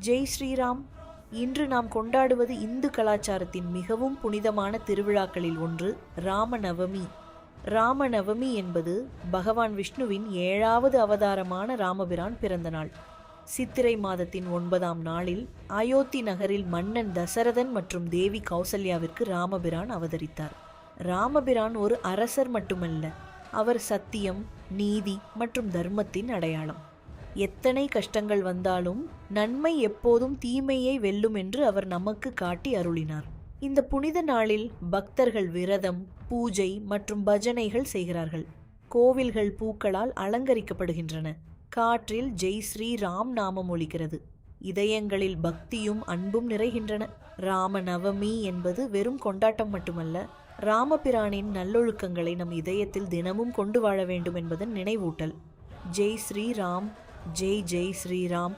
ஜெய் ஸ்ரீராம். இன்று நாம் கொண்டாடுவது இந்து கலாச்சாரத்தின் மிகவும் புனிதமான திருவிழாக்களில் ஒன்று ராமநவமி. ராமநவமி என்பது பகவான் விஷ்ணுவின் 7வது அவதாரமான ராமபிரான் பிறந்த நாள். சித்திரை மாதத்தின் 9ஆம் நாளில் அயோத்தி நகரில் மன்னன் தசரதன் மற்றும் தேவி கௌசல்யாவிற்கு ராமபிரான் அவதரித்தார். ராமபிரான் ஒரு அரசர் மட்டுமல்ல, அவர் சத்தியம், நீதி மற்றும் தர்மத்தின் அடையாளம். எத்தனை கஷ்டங்கள் வந்தாலும் நன்மை எப்போதும் தீமையை வெல்லும் என்று அவர் நமக்கு காட்டி அருளினார். இந்த புனித நாளில் பக்தர்கள் விரதம், பூஜை மற்றும் பஜனைகள் செய்கிறார்கள். கோவில்கள் பூக்களால் அலங்கரிக்கப்படுகின்றன. காற்றில் ஜெய் ஸ்ரீ ராம் நாமம் ஒலிக்கிறது. இதயங்களில் பக்தியும் அன்பும் நிறைகின்றன. ராம நவமி என்பது வெறும் கொண்டாட்டம் மட்டுமல்ல, ராமபிரானின் நல்லொழுக்கங்களை நம் இதயத்தில் தினமும் கொண்டு வாழ வேண்டும் என்பதன் நினைவூட்டல். ஜெய் ஸ்ரீராம். ஜெய் ஜெய் ஸ்ரீராம்.